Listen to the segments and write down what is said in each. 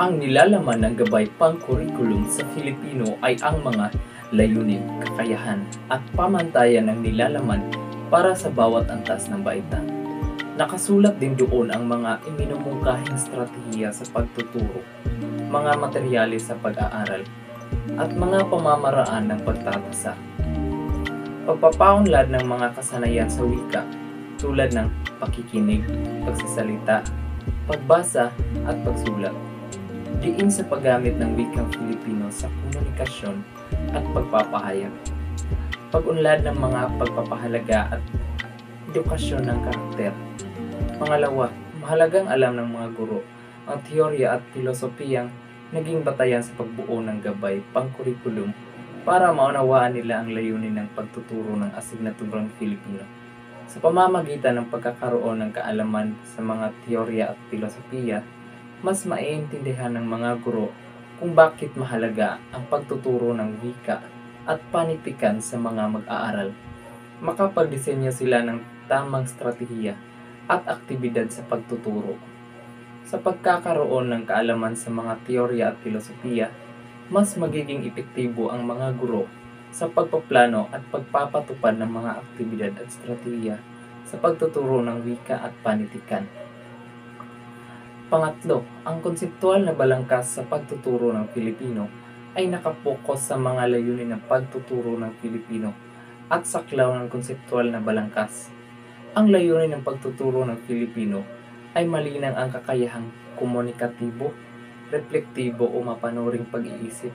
Ang nilalaman ng gabay pang-curriculum sa Filipino ay ang mga layunin, kakayahan, at pamantayan ng nilalaman para sa bawat antas ng baita. Nakasulat din doon ang mga iminumungkahing estratehiya sa pagtuturo, mga materyales sa pag-aaral, at mga pamamaraan ng pagtatasa. Pagpapaunlad ng mga kasanayan sa wika tulad ng pakikinig, pagsasalita, pagbasa, at pagsulat. Diin sa paggamit ng wikang Filipino sa komunikasyon at pagpapahayag. Pag-unlad ng mga pagpapahalaga at edukasyon ng karakter. Pangalawa, mahalagang alam ng mga guro ang teorya at filosofiyang naging batayan sa pagbuo ng gabay pang-curriculum para maunawaan nila ang layunin ng pagtuturo ng asignaturang Filipino. Sa pamamagitan ng pagkakaroon ng kaalaman sa mga teorya at filosofiya, mas maiintindihan ng mga guro kung bakit mahalaga ang pagtuturo ng wika at panitikan sa mga mag-aaral. Makapagdisenyo sila ng tamang estratehiya at aktibidad sa pagtuturo. Sa pagkakaroon ng kaalaman sa mga teorya at filosofiya, mas magiging epektibo ang mga guro sa pagpaplano at pagpapatupad ng mga aktibidad at estratehiya sa pagtuturo ng wika at panitikan. Pangatlo, ang konseptual na balangkas sa pagtuturo ng Filipino ay nakapokus sa mga layunin ng pagtuturo ng Filipino at saklaw ng konseptual na balangkas. Ang layunin ng pagtuturo ng Filipino ay malinang ang kakayahang komunikatibo, reflektibo o mapanuring pag-iisip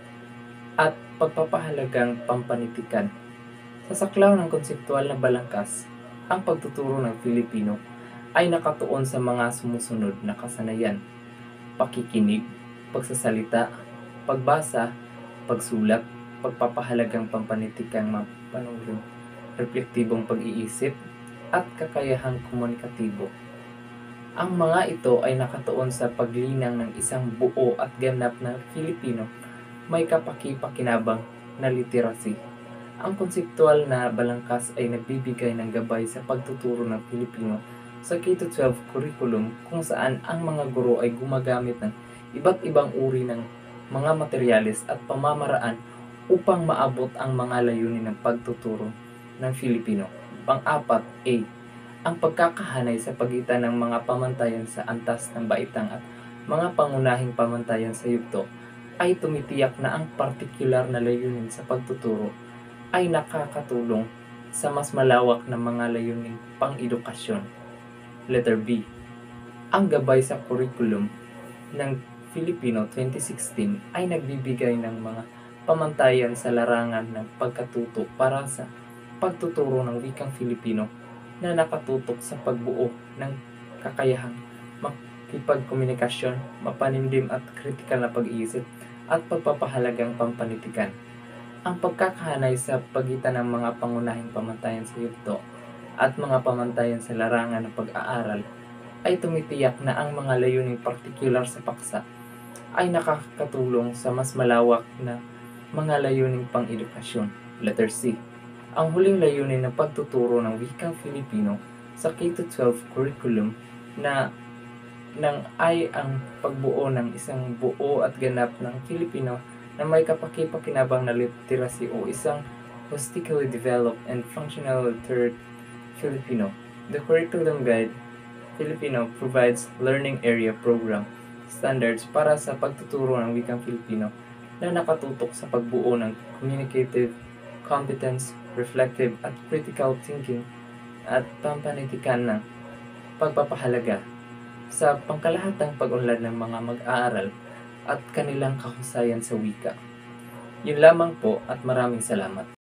at pagpapahalagang pampanitikan. Sa saklaw ng konseptual na balangkas, ang pagtuturo ng Filipino ay nakatuon sa mga sumusunod na kasanayan: pakikinig, pagsasalita, pagbasa, pagsulat, pagpapahalagang pampanitikang mapanuring, reflektibong pag-iisip, at kakayahang komunikatibo. Ang mga ito ay nakatuon sa paglinang ng isang buo at ganap na Filipino may kapaki-pakinabang na literacy. Ang konseptual na balangkas ay nagbibigay ng gabay sa pagtuturo ng Filipino sa K-12 curriculum kung saan ang mga guro ay gumagamit ng iba't ibang uri ng mga materyales at pamamaraan upang maabot ang mga layunin ng pagtuturo ng Filipino. Pang-apat, A. Ang pagkakahanay sa pagitan ng mga pamantayan sa antas ng baitang at mga pangunahing pamantayan sa yugto ay tumitiyak na ang partikular na layunin sa pagtuturo ay nakakatulong sa mas malawak na mga layuning pang-edukasyon. Letter B. Ang gabay sa curriculum ng Filipino 2016 ay nagbibigay ng mga pamantayan sa larangan ng pagkatuto para sa pagtuturo ng wikang Filipino na nakatutok sa pagbuo ng kakayahang makipagkomunikasyon, mapanimdim at kritikal na pag-iisip at pagpapahalagang pampanitikan. Ang pagkakahanay sa pagitan ng mga pangunahing pamantayan sa yugto at mga pamantayan sa larangan ng pag-aaral ay tumitiyak na ang mga layuning partikular sa paksa ay nakakatulong sa mas malawak na mga layuning pang-edukasyon. Letter C. Ang huling layunin ng pagtuturo ng wikang Filipino sa K-12 curriculum ay ang pagbuo ng isang buo at ganap ng Filipino na may kapaki-pakinabang na literacy o isang holistically developed and functional literate Filipino. The Curriculum Guide Filipino provides learning area program standards para sa pagtuturo ng wikang Filipino na nakatutok sa pagbuo ng communicative, competence, reflective at critical thinking at pampanitikan ng pagpapahalaga sa pangkalahatang pag-unlad ng mga mag-aaral at kanilang kahusayan sa wika. Yun lamang po at maraming salamat.